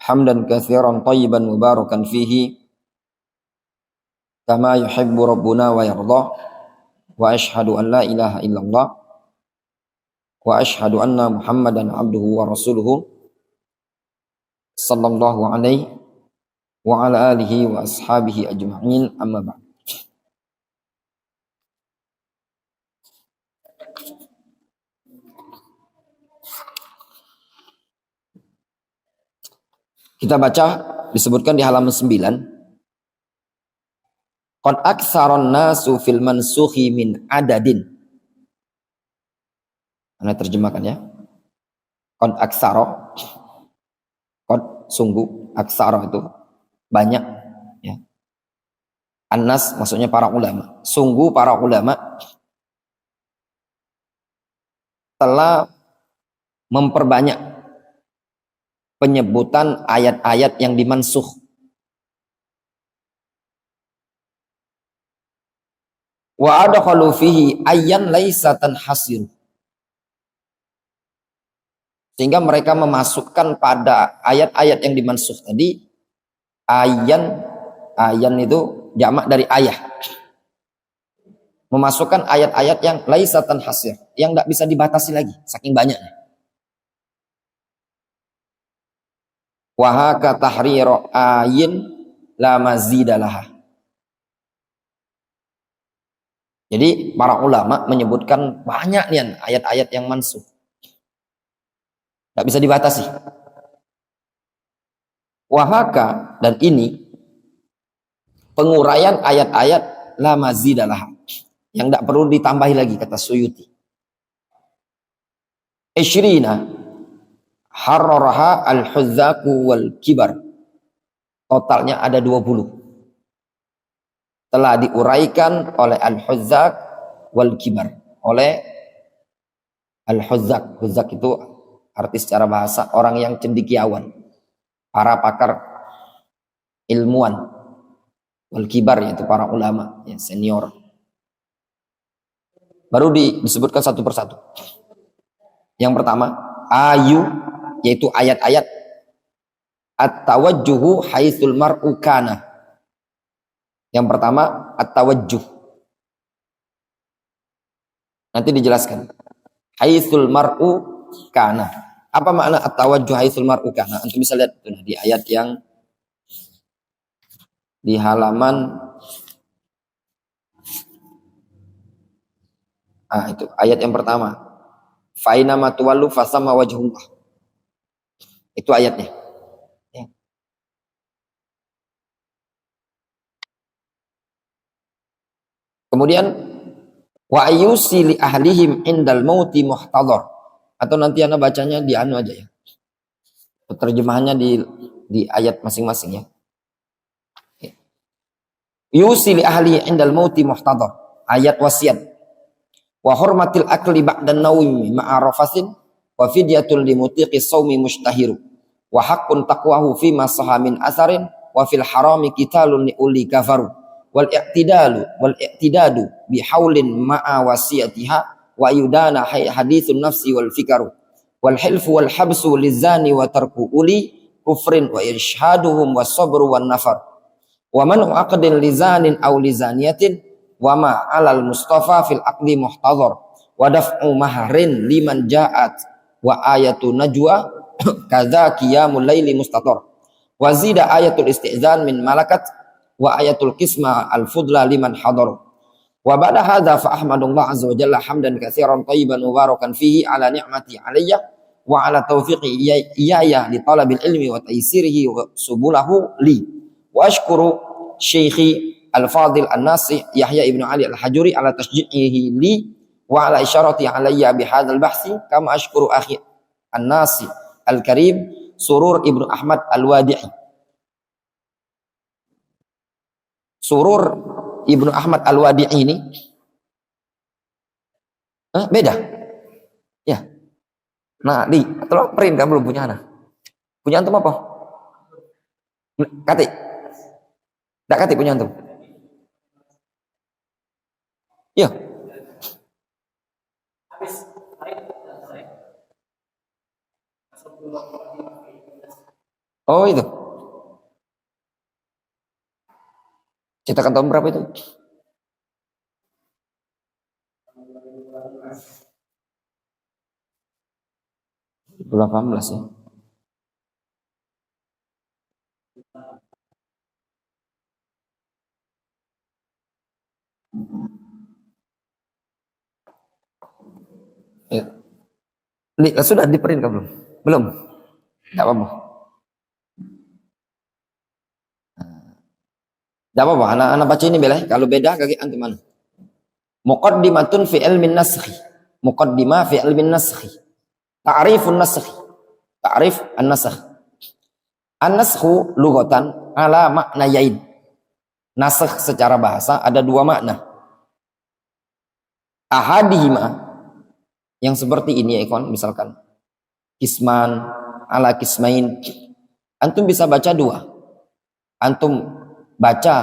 hamdan katsiran thayyiban mubarakan fihi kama yuhibbu rabbuna wa yarda wa ashhadu an la ilaha illallah wa ashhadu anna muhammadan abduhu wa rasuluhu sallallahu alaihi wa ala alihi wa ashabihi ajma'in amma ba'd. Kita baca disebutkan di halaman 9. Qad aktsaron nasu fil mansukhi min adadin. Ana terjemahkan ya. Qad aktsaro. Qad sungguh, aksaro itu banyak ya. Annas maksudnya para ulama. Sungguh para ulama telah memperbanyak penyebutan ayat-ayat yang dimansuh. Wa adkhalu fihi ayyan laisa tanhasir. Sehingga mereka memasukkan pada ayat-ayat yang dimansuh tadi ayan itu jamak dari ayah. Memasukkan ayat-ayat yang laisa tanhasir, yang enggak bisa dibatasi lagi saking banyaknya. Wahaka tahriru ayin la mazidalaha. Jadi para ulama menyebutkan banyak nih ayat-ayat yang mansuh. Tidak bisa dibatasi. Wahaka, dan ini penguraian ayat-ayat la mazidalaha, yang tidak perlu ditambahi lagi, kata Suyuti. Ishrina harraraha al-hudzaku wal kibar. Totalnya ada 20. Telah diuraikan oleh al-hudzak wal kibar. Oleh al-hudzak. Hudzak itu arti secara bahasa orang yang cendekiawan, para pakar ilmuwan. Wal kibar yaitu para ulama yang senior. Baru disebutkan satu persatu. Yang pertama, ayu, yaitu ayat-ayat at-tawajjuhu haitsul mar'u kana. Yang pertama at-tawajjuh. Nanti dijelaskan. Haitsul mar'u kana. Apa makna at-tawajjuh haitsul mar'u kana? Antum bisa lihat di ayat yang di halaman itu ayat yang pertama. Fa inna ma tuwallu fasamma wajhullah. Itu ayatnya. Ya. Kemudian wa ayyusi li ahlihim indal mauti muhtadhar. Atau nanti Anda bacanya di anu aja ya. Terjemahannya di ayat masing-masing ya. Yusi li ahli indal mauti muhtadhar. Ayat wasiat. Wa hurmatil akli ba'dan nawmi ma'arafasin wa fidyatul limutiqi shaumi mushtahiru. Wa haqqun taqwahu fi ma saha min asarin wa fil harami qitalun li uli kafaru. Wal i'tidadu bi haulin ma'a wasiyatiha wa yudana hadithun nafsi wal fikaru. Wal hilfu wal habsu lizani wa tarku uli kufrin wa irshaduhum was sabru wan nafar. Wa man aqdin lizanin aw lizaniyatin wa ma 'alal mustafa fil aqdi muhtadhar wa daf'u mahrin liman ja'at wa ayatu najwa kadza qiyamul laili mustatar wa zida ayatul istizan min malakat wa ayatul qisma al fudla liman hadar wa ba'da hadza fa ahmadullah azza wa jalla hamdan katsiran thayyiban mubarakan fihi ala ni'mati alayya wa ala taufiqi iyaya li talabil ilmi wa taysirihi wa subulahu li wa ashkuru syekhi al-fadil an-nasi Yahya ibnu Ali al-Hajuri ala tasji'ihi li wa ala isyarati alayya bihadzal bahsi kama ashkuru akhi an-nasi al-karim Surur ibnu Ahmad al-Wadi'i. Surur ibnu Ahmad al-Wadi'i ini beda ya. Nah tolong print, kamu belum punya anak. Punya antum apa? Kati. Enggak kati punya antum. Ya. Oh itu. Cetakan tahun berapa itu? 18 ya. Ya. Sudah di print belum? Belum. Tidak apa-apa. Tidak apa-apa. Anak-anak baca ini bela. Kalau beda kaki antum mana? Muqaddimatun fi ilmin naskhi. Muqaddimah fi ilmin naskhi. Ta'rifun naskhi. Ta'rif an-nasakh. An-naskhu lughatan ala maknayain. Nasakh secara bahasa ada dua makna. Ahadihima yang seperti ini ya ikhwan, misalkan kisman ala kismain. Antum bisa baca dua. Antum baca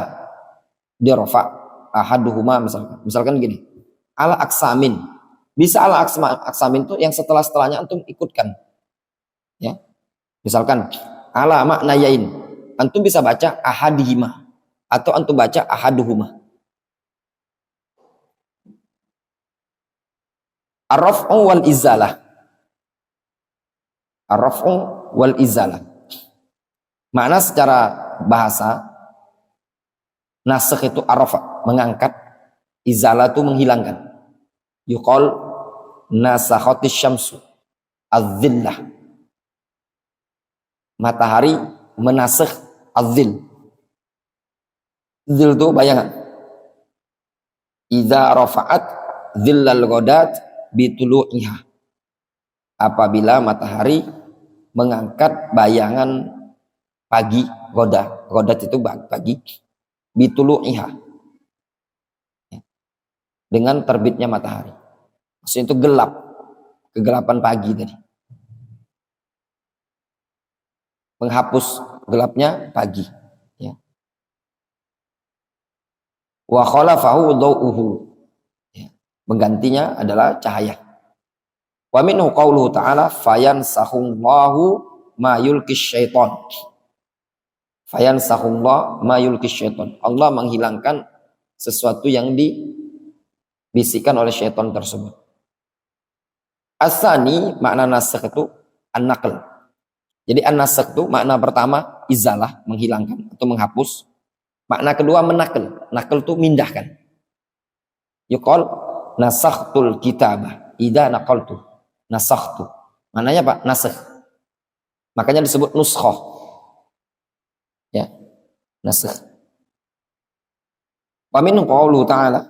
di rafa ahaduhuma misalkan gini. Ala aksamin. Bisa ala aksamin itu yang setelahnya antum ikutkan. Ya. Misalkan ala maknayain. Antum bisa baca ahadihima atau antum baca ahaduhuma. Ar-raf'u wal izalah. Ar-raf'u wal izalah. Makna secara bahasa nasakh itu ar-raf', mengangkat, izalah itu menghilangkan. Yuqal nasakhatis syamsu az-zillah. Matahari menasakh az-zil. Zil itu bayangan. Idza rafa'at zillal ghadat bitulu'iha. Apabila matahari mengangkat bayangan pagi, ghadat itu pagi, bitulu'iha, dengan terbitnya matahari. Maksudnya itu gelap, kegelapan pagi tadi, menghapus gelapnya pagi, ya. Wa khalafahu dhau'uhu, ya. Menggantinya adalah cahaya. Wa minhu qauluhu ta'ala fayansahullahu ma yulkis syaitan. Fayansahullah ma yulkis syaitan. Allah menghilangkan sesuatu yang dibisikkan oleh syaitan tersebut. Asani, makna nasakh itu an-naql. Jadi an-nasakh itu makna pertama izalah, menghilangkan atau menghapus. Makna kedua menakl. Nakl itu mindahkan. Yuqal nasakhtul kitabah idza naqaltu. Nasakhtu. Maknanya apa? Nasakh. Makanya disebut nuskhah. Ya. Nasakh. Wa minhu qauluhu ta'ala.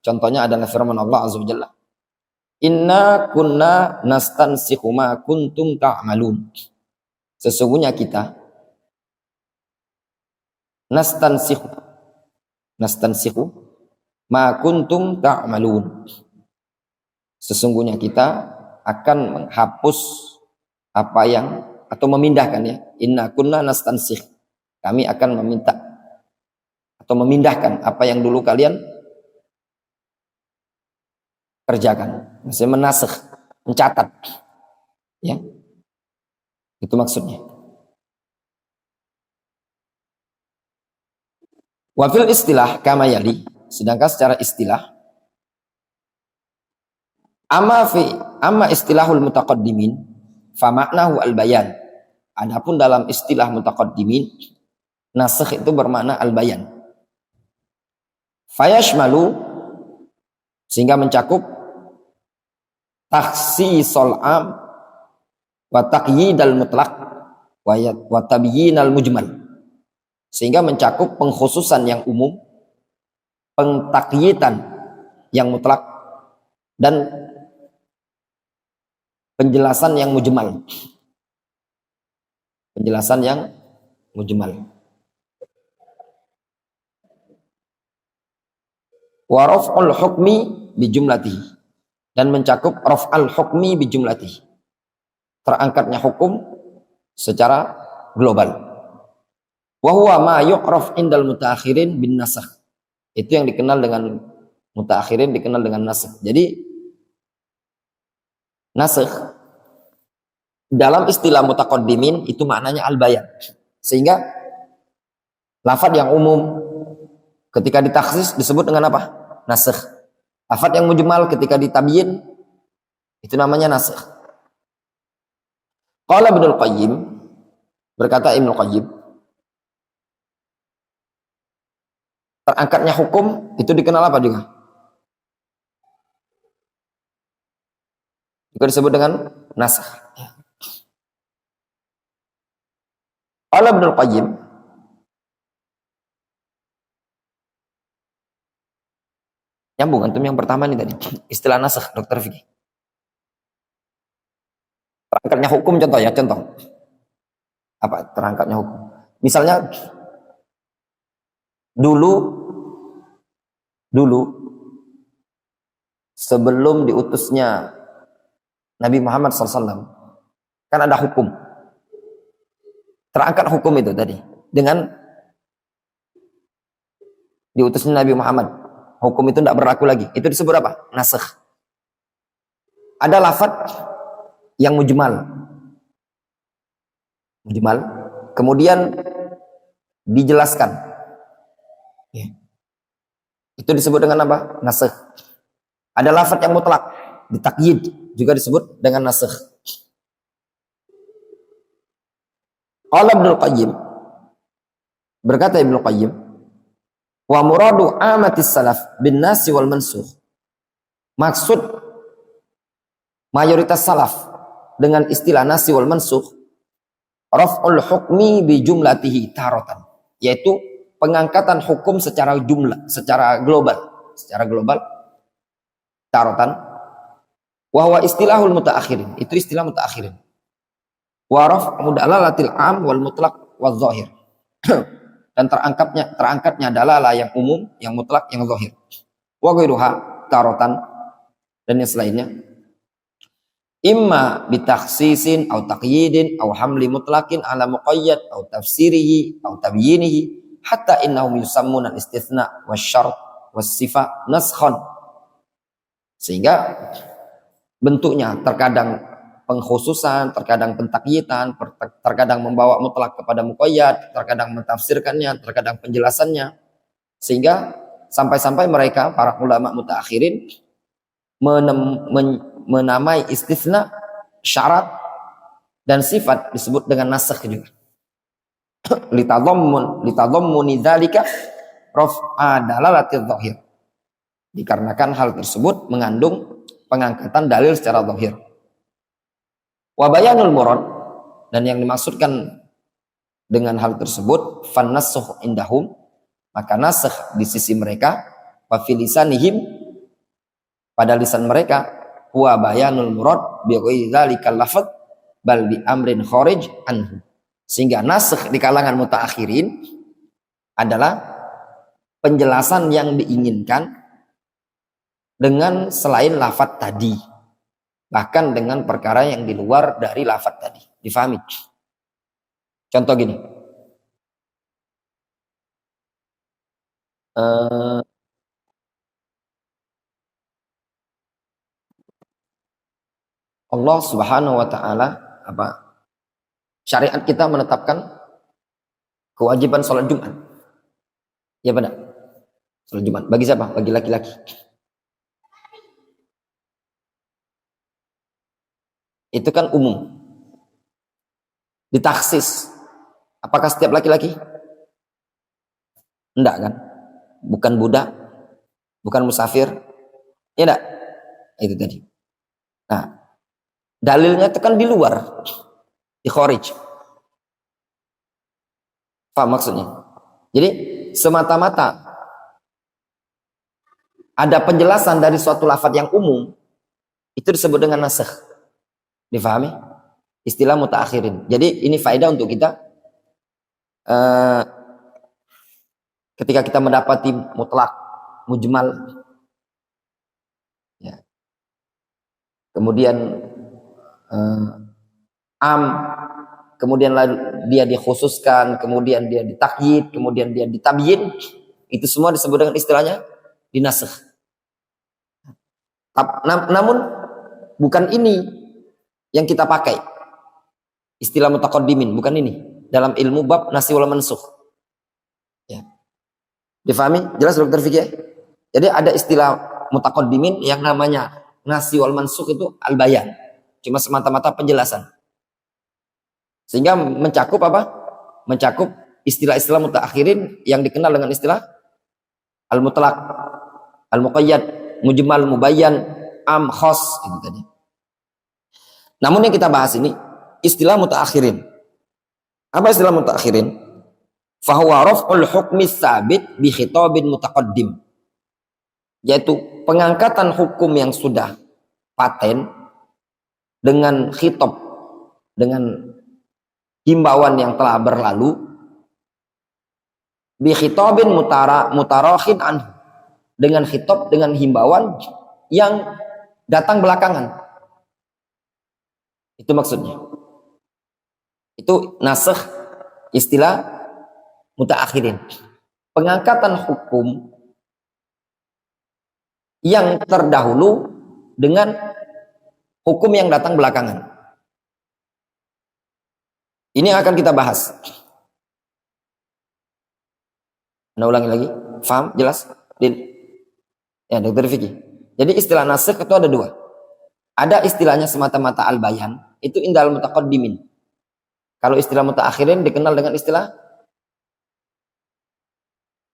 Contohnya adalah firman Allah Azza wa Jalla. Inna kunna nastansikhu ma kuntum ta'malun. Sesungguhnya kita nastansikhu ma kuntum ta'malun. Sesungguhnya kita akan menghapus apa yang atau memindahkan, ya. Inna kunna nastansikh. Kami akan meminta atau memindahkan apa yang dulu kalian kerjakan. Maksudnya menasakh, mencatat. Ya. Itu maksudnya. Wafil istilah kama yali. Sedangkan secara istilah amma istilahul mutaqaddimin fa maknahu al-bayan. Adapun dalam istilah mutaqaddimin, nasakh itu bermakna al-bayan. Fayashmalu, sehingga mencakup takhsisul am wa taqyidal mutlaq wa tabyinal mujmal. Sehingga mencakup pengkhususan yang umum, pentakyitan yang mutlak, dan penjelasan yang mujmal. Penjelasan yang mujmal. Wa raf'ul hukmi bi jumlatihi, dan mencakup raf'al hukmi bi jumlatihi. Terangkatnya hukum secara global. Wa huwa ma yu'raf indal mutaakhirin bin nasakh. Itu yang dikenal dengan mutaakhirin, dikenal dengan nasakh. Jadi nasakh dalam istilah mutaqaddimin itu maknanya al-bayan. Sehingga lafadz yang umum ketika ditaksis disebut dengan apa? Nasakh. Lafadz yang mujmal ketika ditabyin itu namanya nasakh. Qala Ibnul Qayyim, berkata Ibnul Qayyim, terangkatnya hukum itu dikenal apa juga? Juga disebut dengan nasakh. Qala Ibnul Qayyim, nyambung antum yang pertama nih tadi, istilah nasakh Dr. Vicky. Terangkatnya hukum contoh ya, contoh. Apa terangkatnya hukum? Misalnya dulu sebelum diutusnya Nabi Muhammad SAW kan ada hukum. Terangkat hukum itu tadi dengan diutusnya Nabi Muhammad. Hukum itu tidak berlaku lagi. Itu disebut apa? Nasakh. Ada lafadz yang mujmal. Mujmal. Kemudian dijelaskan. Itu disebut dengan apa? Nasakh. Ada lafadz yang mutlak. Ditakyid. Juga disebut dengan nasakh. Qala Ibnul Qayyim. Berkata Ibnul Qayyim. Wa muradu amatis salaf bin nasi wal mansukh. Maksud mayoritas salaf dengan istilah nasi wal mansukh raf'ul hukmi bi jumlatihi taratan, yaitu pengangkatan hukum secara jumlah, secara global taratan. Wa huwa istilahul mutaakhirin, itu istilah mutaakhirin. Wa raf'u dalalatil am wal mutlaq wal zahir. Dan terangkatnya dalalah yang umum, yang mutlak, yang zahir. Wa ghairuha taratan, dan yang selainnya. Imma bitakhsisin atau taqyidin atau hamli mutlaqin ala muqayyad atau tafsirihi atau tabyinihi hatta innahum yusammuna al-istithna wasyart wassifa naskhan. Sehingga bentuknya terkadang pengkhususan, terkadang pentakyitan, terkadang membawa mutlak kepada muqayyad, terkadang mentafsirkannya, terkadang penjelasannya. Sehingga sampai-sampai mereka, para ulama mutaakhirin, menamai istisna, syarat, dan sifat disebut dengan nasakh juga. Litadhammuni dzalika raf'a dalalatil zahir. Dikarenakan hal tersebut mengandung pengangkatan dalil secara zahir. Wa bayanul murad, dan yang dimaksudkan dengan hal tersebut fannasukh indahum, maka nasakh di sisi mereka, wa fi lisanihim, pada lisan mereka, huwa bayanul murad bi ghairi dzalikal lafadz bal bi amrin kharij anhu. Sehingga nasakh di kalangan mutaakhirin adalah penjelasan yang diinginkan dengan selain lafadz tadi, bahkan dengan perkara yang di luar dari lafadz tadi. Difahami? Contoh gini. Allah Subhanahu wa taala syariat kita menetapkan kewajiban sholat Jumat. Ya benar. Sholat Jumat bagi siapa? Bagi laki-laki. Itu kan umum. Ditaksis. Apakah setiap laki-laki? Enggak kan? Bukan budak, bukan musafir. Ya enggak? Itu tadi. Nah, dalilnya itu kan di luar. Di kharij. Paham maksudnya? Jadi semata-mata ada penjelasan dari suatu lafadz yang umum, itu disebut dengan nasakh. Difahami? Istilah mutaakhirin. Jadi ini faedah untuk kita ketika kita mendapati mutlak, mujmal, ya. Kemudian am, kemudian dia dikhususkan, kemudian dia ditakyid, kemudian dia ditabyin, itu semua disebut dengan istilahnya dinasakh. Namun bukan ini yang kita pakai. Istilah mutaqaddimin, bukan ini. Dalam ilmu bab nasikh wal mansukh. Ya. Difahami? Jelas Dokter Fikih? Jadi ada istilah mutaqaddimin yang namanya nasikh wal mansukh itu al-bayan. Cuma semata-mata penjelasan. Sehingga mencakup apa? Mencakup istilah-istilah mutaakhirin yang dikenal dengan istilah al-mutlaq, al-muqayyad, mujmal, mubayyan, am, khas, itu tadi. Namun yang kita bahas ini istilah mutaakhirin. Apa istilah mutaakhirin? Fahuwa raf'ul hukmi tsabit bi khitabin mutaqaddim. Yaitu pengangkatan hukum yang sudah paten dengan khitab, dengan himbauan yang telah berlalu, bi khitabin mutarakhin anhu, dengan khitab, dengan himbauan yang datang belakangan. Itu maksudnya. Itu nasikh istilah mutaakhirin. Pengangkatan hukum yang terdahulu dengan hukum yang datang belakangan. Ini akan kita bahas. Anda ulangi lagi. Faham? Jelas? Ya, Dokter Fikih. Jadi istilah nasikh itu ada dua. Ada istilahnya semata-mata al-bayan. Itu indal mutaqaddimin. Kalau istilah mutaakhirin dikenal dengan istilah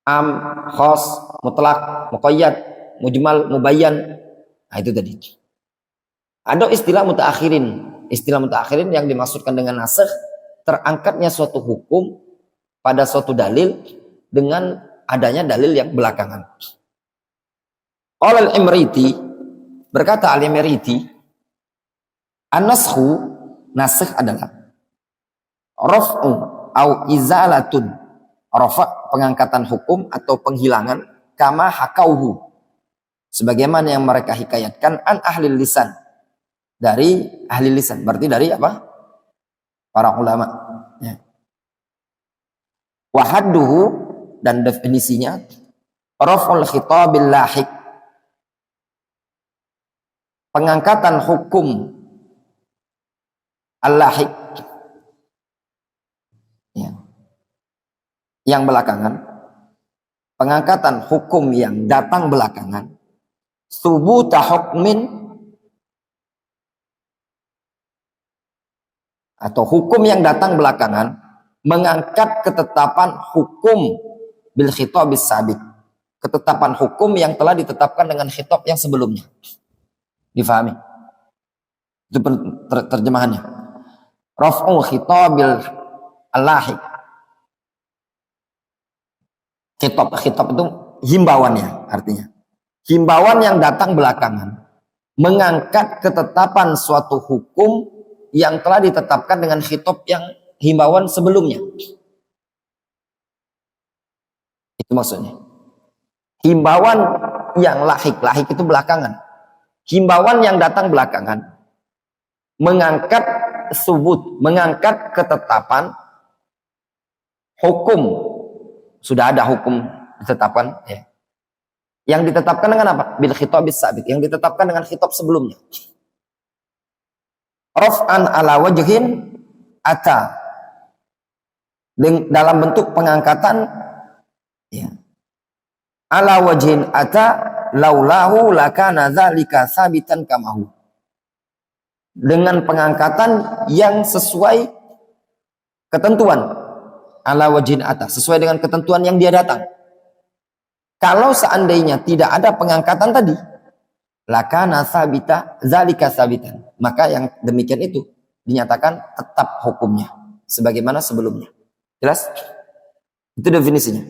am, khas, mutlak, muqayyad, mujmal, mubayyan. Nah, itu tadi. Ada istilah mutaakhirin. Istilah mutaakhirin yang dimaksudkan dengan nasikh, terangkatnya suatu hukum pada suatu dalil dengan adanya dalil yang belakangan. Qala al-Imriti, berkata al-Imriti, an-naskhu, nasikh adalah raf'u au izalatun, rafa' pengangkatan hukum atau penghilangan, kama hakauhu, sebagaimana yang mereka hikayatkan, an ahli lisan, dari ahli lisan, berarti dari apa? Para ulama. Ya. Wahadduhu, dan definisinya raf'ul khitabil lahiq, pengangkatan hukum al-lahiq, ya, yang belakangan, pengangkatan hukum yang datang belakangan, subuta hukmin, atau hukum yang datang belakangan mengangkat ketetapan hukum bil khitabis sabit, ketetapan hukum yang telah ditetapkan dengan khitab yang sebelumnya. Difahami? Itu terjemahannya. Raf'u khitabil al-lahiq. Khitab itu himbauannya, artinya. Himbauan yang datang belakangan mengangkat ketetapan suatu hukum yang telah ditetapkan dengan khitab yang himbauan sebelumnya. Itu maksudnya. Himbauan yang lahik itu belakangan. Himbauan yang datang belakangan mengangkat subut, mengangkat ketetapan hukum. Sudah ada hukum ditetapkan, ya. Yang ditetapkan dengan apa? Bil khitabis sabit, yang ditetapkan dengan khitab sebelumnya. Raf'an ala wajhin ata, dalam bentuk pengangkatan, ya. Ala wajhin ata laulahu lakana dzalika sabitan kamahu, dengan pengangkatan yang sesuai ketentuan. Ala wajhin ata, sesuai dengan ketentuan yang dia datang. Kalau seandainya tidak ada pengangkatan tadi, lakana sabita dzalika sabitan, maka yang demikian itu dinyatakan tetap hukumnya sebagaimana sebelumnya. Jelas? Itu definisinya.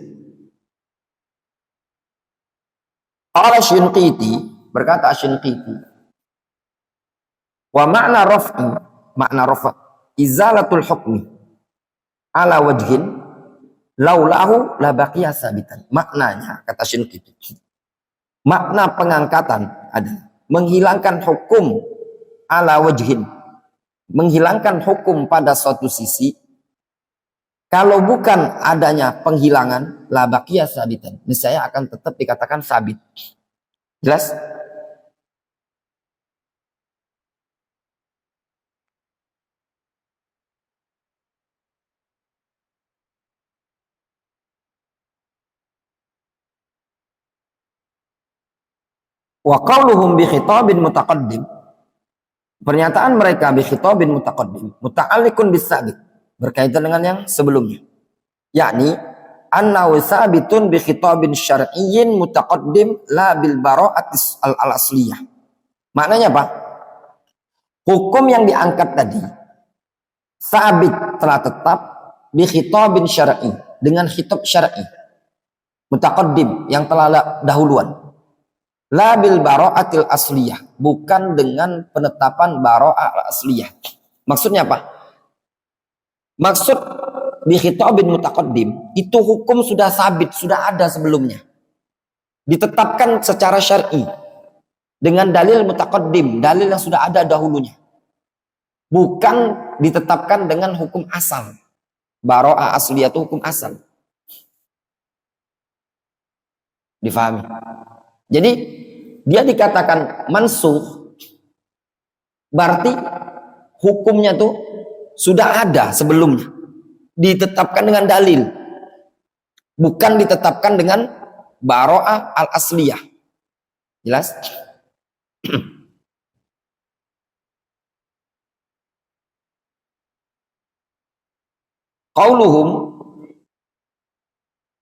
Qala Shinqiti, berkata Shinqiti, wa makna raf'a izalatul hukmi ala wajhin laulahu la baqiya sabitan. Maknanya, kata Shinqiti, makna pengangkatan adalah menghilangkan hukum ala wajhin, menghilangkan hukum pada suatu sisi. Kalau bukan adanya penghilangan, la baqiya sabitan, niscaya akan tetap dikatakan sabit. Jelas? Wa qauluhum bi khitabin mutaqaddim, pernyataan mereka bi khitabin mutaqaddim muta'alliqun bis sabiq, berkaitan dengan yang sebelumnya, yakni annahu sabitun bi khitabin syar'iyyin mutaqaddim la bil bara'atis al asliyah. Maknanya apa? Hukum yang diangkat tadi sabit, telah tetap, bi khitabin syar'i, dengan khitab syar'i, mutaqaddim, yang telah dahuluan, la bil bara'atil asliyah, bukan dengan penetapan bara'ah asliyah. Maksudnya apa? Maksud bi khitabin mutaqaddim itu hukum sudah sabit, sudah ada sebelumnya, ditetapkan secara syar'i dengan dalil mutaqaddim, dalil yang sudah ada dahulunya, bukan ditetapkan dengan hukum asal. Bara'ah asliyah itu hukum asal. Difahami? Jadi dia dikatakan mansukh, berarti hukumnya tuh sudah ada sebelumnya, ditetapkan dengan dalil, bukan ditetapkan dengan bara'ah al asliyah. Jelas? Qauluhum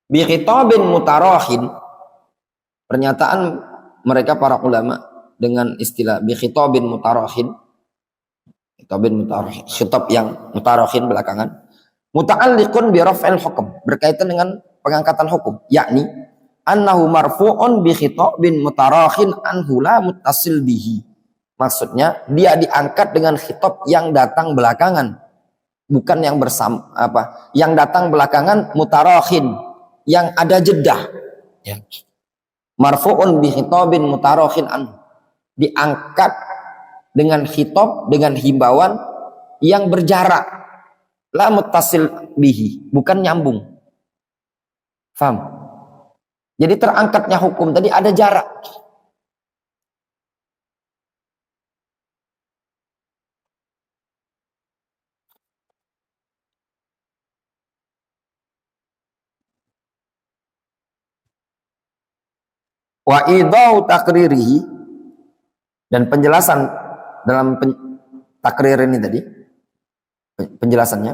bi khitabin mutarakhin, pernyataan mereka para ulama dengan istilah bi khitabin mutarakhin, khitab yang mutarakhin belakangan, muta'alliqun bi raf'il hukm, berkaitan dengan pengangkatan hukum, yakni annahu marfu'un bi khitabin mutarakhin anhu la muttasil bihi. Maksudnya dia diangkat dengan khitab yang datang belakangan, bukan yang yang datang belakangan, mutarakhin, yang ada jedah, ya. Marfu'un bi khitabin mutarakhin anhu, diangkat dengan khitab, dengan himbauan yang berjarak, la muttasil bihi, bukan nyambung. Faham? Jadi terangkatnya hukum tadi ada jarak. Wa idau takririhi, dan penjelasan dalam takrir ini tadi, penjelasannya,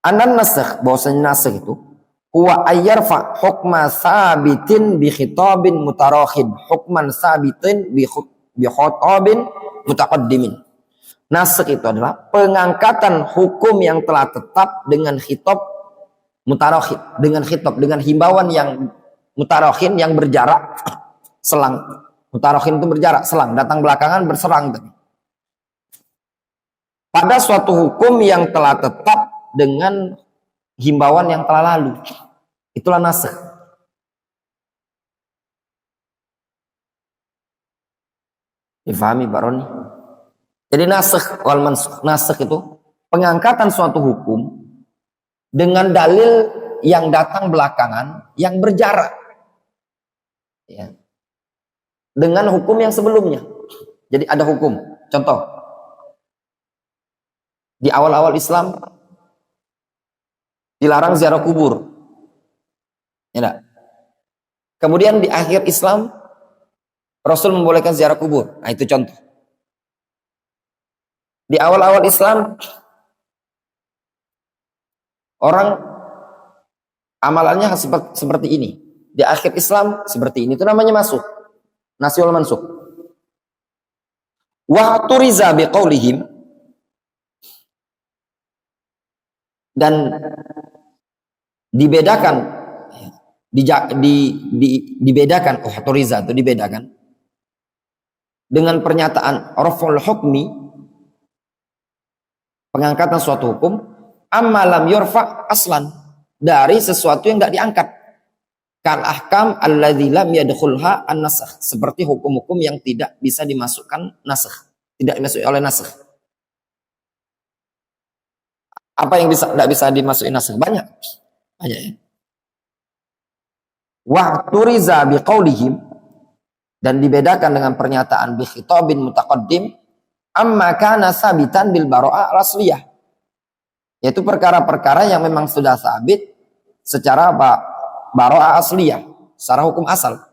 anan nasakh, bahwasanya nasakh itu huwa ayyarfa hukma sabitin bi khitabin mutarakhin hukman sabitin bi khitabin mutaqaddimin. Nasakh itu adalah pengangkatan hukum yang telah tetap dengan khitab mutarakhin, dengan khitab, dengan himbauan yang mutarakhin, yang berjarak selang. Mutarakhin itu berjarak selang, datang belakangan, berserang tadi, pada suatu hukum yang telah tetap dengan himbauan yang telah lalu. Itulah nasakh. Difahami Pak Roni? Jadi nasakh wal mansukh, nasakh itu pengangkatan suatu hukum dengan dalil yang datang belakangan, yang berjarak, ya, dengan hukum yang sebelumnya. Jadi ada hukum, contoh, di awal-awal Islam dilarang ziarah kubur, ya enggak? Kemudian di akhir Islam Rasul membolehkan ziarah kubur. Nah, itu contoh. Di awal-awal Islam orang amalannya seperti ini, di akhir Islam seperti ini. Itu namanya masuk, nasyul mansukh. Wa turiza biqaulihim, dan dibedakan, dibedakan, turiza itu dibedakan dengan pernyataan raf'ul hukmi, pengangkatan suatu hukum, amma lam yurfa aslan, dari sesuatu yang tidak diangkat, kal ahkam alladzi lam yadkhulha an-nasakh, seperti hukum-hukum yang tidak bisa dimasukkan nasakh, tidak dimasuki oleh nasakh. Apa yang tidak bisa dimasuki nasakh? Banyak ya. Wa turiza biqaulihim, dan dibedakan dengan pernyataan bi khitabin mutaqaddim, amma kana sabitan bil bara'ah al-asliyah, yaitu perkara-perkara yang memang sudah sabit secara bara'ah asliyah, secara hukum asal.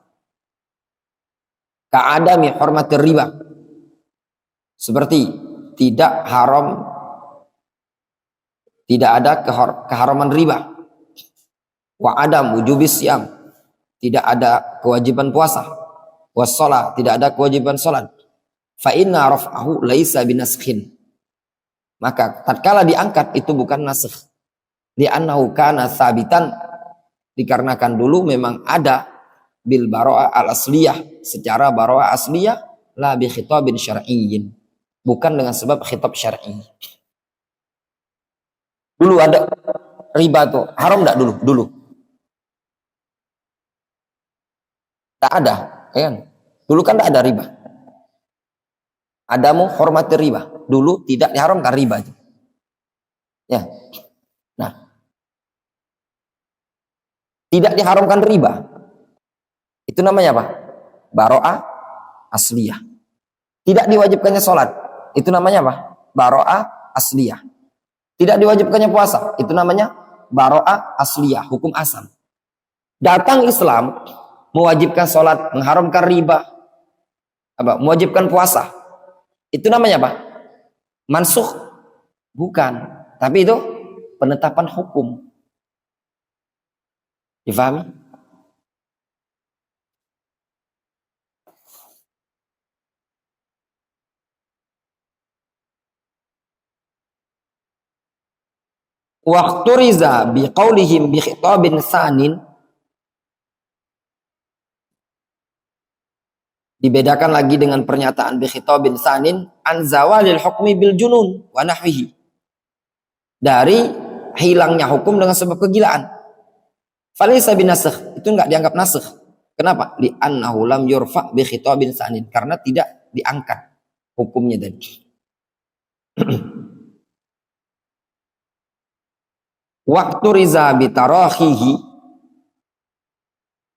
Ka'adami hormatir riba. Seperti tidak haram, tidak ada keharaman riba. Wa adam wujubis siam. Tidak ada kewajiban puasa. Wassalah, tidak ada kewajiban salat. Fa inna raf'ahu laisa binaskhin. Maka tatkala diangkat itu bukan naskh. Li'annahu kana sabitan, dikarenakan dulu memang ada bil baro'ah al asliyah, secara baro'ah asliyah, la bi khitabin syar'iyyin, bukan dengan sebab khitab syar'i. Dulu ada riba tuh, haram enggak dulu? Dulu tak ada, ya kan? Dulu kan enggak ada riba. Adamu hormati riba. Dulu tidak diharamkan riba itu. Ya. Nah, tidak diharamkan riba. Itu namanya apa? Baro'ah asliyah. Tidak diwajibkannya sholat. Itu namanya apa? Baro'ah asliyah. Tidak diwajibkannya puasa. Itu namanya baro'ah asliyah, hukum asal. Datang Islam, mewajibkan sholat, mengharamkan riba, mewajibkan puasa. Itu namanya apa? Mansukh? Bukan. Tapi itu penetapan hukum. Difahami? Waktu riza biqaulihim bi khitabin sanin, dibedakan lagi dengan pernyataan bi khitabin sanin an zawalil hukmi bil junun wa nahwihi, dari hilangnya hukum dengan sebab kegilaan. Falaysa binasakh, itu enggak dianggap nasakh. Kenapa? Li annahu lam yurfa bi khitabin sanin, karena tidak diangkat hukumnya tadi. Waktu riza bitarahihi,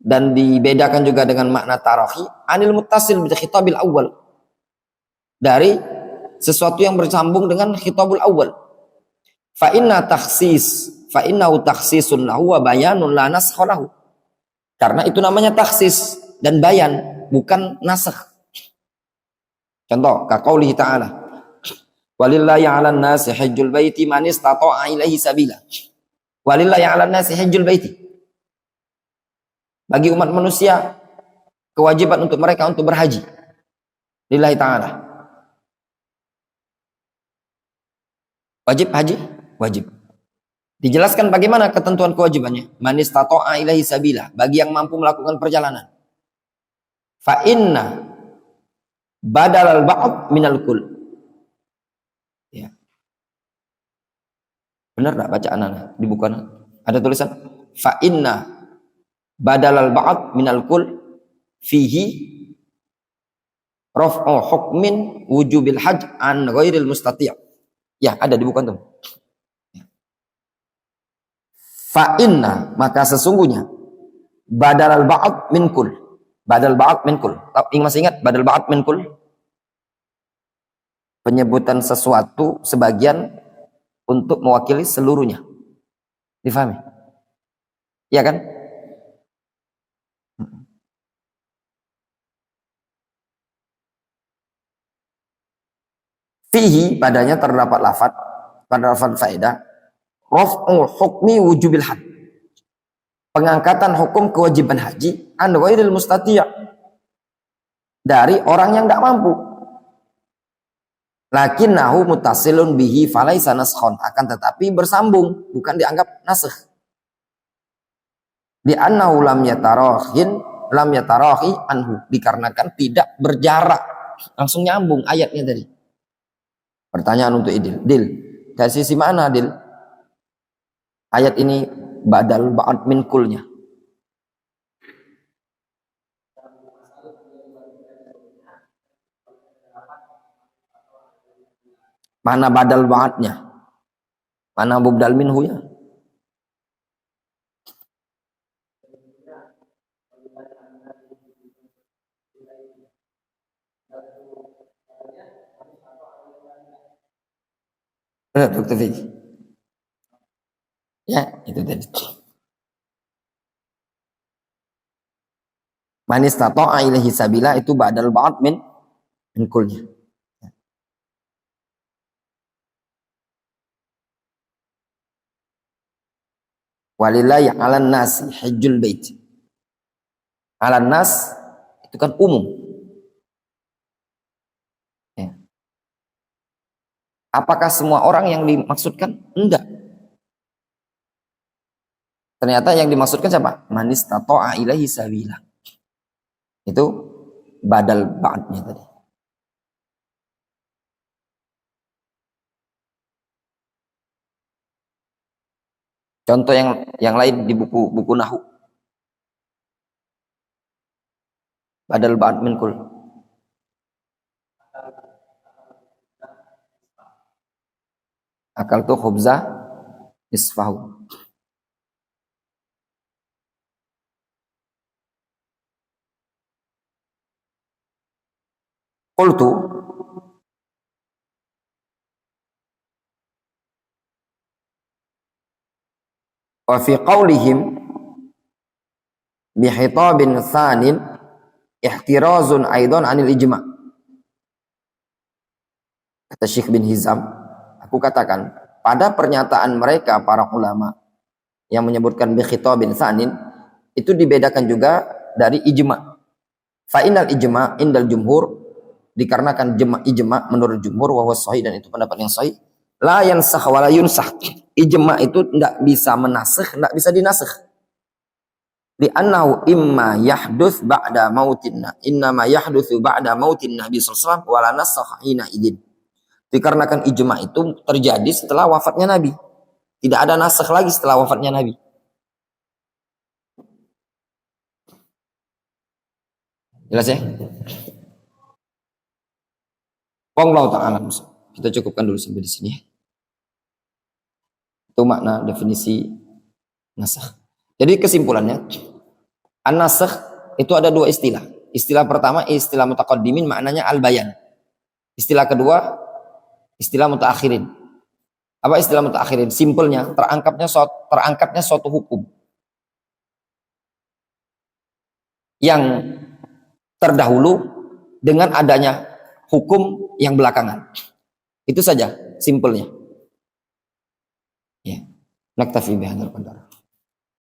dan dibedakan juga dengan makna tarahi anil muttasil bil khitabil awal, dari sesuatu yang bersambung dengan khitabul awal. Fa innahu takhsisun lahu wa bayanun la naskha lahu, karena itu namanya takhsis dan bayan, bukan nasakh. Contoh kaqaulihi ta'ala walillahi 'alan nasi hajjul baiti man istata'a ilaihi sabila. Walillahi 'alan nasi hajjul baiti, bagi umat manusia kewajiban untuk mereka untuk berhaji. Lillahi ta'ala. Wajib haji? Wajib. Dijelaskan bagaimana ketentuan kewajibannya. Man istata'a ilaihi sabila, bagi yang mampu melakukan perjalanan. Fa inna badalal ba'd minal kul. Ya. Benar enggak bacaan anak di buku anak? Ada tulisan fa inna badalal ba'd minal kul fihi raf'u hukmin wujubil hajj an ghairil mustati'. Ya, ada di buku antum. Fa inna, maka sesungguhnya badalal ba'd min kul. Badal ba'd min kul. Masih ingat badal ba'd min kul? Penyebutan sesuatu sebagian untuk mewakili seluruhnya. Difahami? Iya kan? Fihi, padanya terdapat lafaz, pada lafaz faedah raf'u hukmi wujubil hajj, pengangkatan hukum kewajiban haji an ghairil mustati', dari orang yang tidak mampu. Lakinnahu muttasilun bihi falaisa naskhon, akan tetapi bersambung, bukan dianggap nasakh. Di annahu lam yatarahi anhu, dikarenakan tidak berjarak, langsung nyambung ayatnya tadi. Pertanyaan untuk Idil. Dil, dari sisi mana Dil ayat ini badal ba'd min kulnya? Mana badal ba'dnya? Mana mubdal minhu ya? Dokter Vicky. Ya, itu tadi. Man istata'a ilaihi sabila itu ba'dal ba'd min kulnya. Walillahi 'alan nasi hajjul bait. 'Alan nas itu kan umum. Ya. Apakah semua orang yang dimaksudkan? Enggak. Ternyata yang dimaksudkan siapa? Man istata'a ilaihi sabila. Itu badal ba'dnya tadi. Contoh yang lain di buku nahwu. Badal ba'd min kul. Akal tu khubza isfahu. Qultu wa fi qawlihim bihitabin thanin ihtirazun aidan anil ijma'. Kata Syekh bin Hizam, aku katakan pada pernyataan mereka para ulama yang menyebutkan bihitabin thanin itu dibedakan juga dari ijma'. Fa innal ijma' indal jumhur, dikarenakan ijma' menurut jumhur wa huwa sahih, dan itu pendapat yang sahih, la yansakh wa la yunsakh. Ijma' itu tidak bisa menasakh, tidak bisa dinasakh. Li'annahu imma yahdutz ba'da mautinna, innama yahdutsu ba'da mautin Nabi sallallahu alaihi wasallam wa la nasakh hina idzin. Dikarenakan ijma' itu terjadi setelah wafatnya Nabi. Tidak ada nasakh lagi setelah wafatnya Nabi. Jelas ya? Wallahu ta'ala. Kita cukupkan dulu sampai di sini ya. Itu makna definisi nasakh. Jadi kesimpulannya, an-nasakh itu ada dua istilah. Istilah pertama istilah mutaqaddimin, maknanya al-bayan. Istilah kedua istilah mutaakhirin. Apa istilah mutaakhirin? Simpelnya terangkatnya suatu hukum yang terdahulu dengan adanya hukum yang belakangan. Itu saja simpelnya. Ya. Naktafi bihadzal qadar.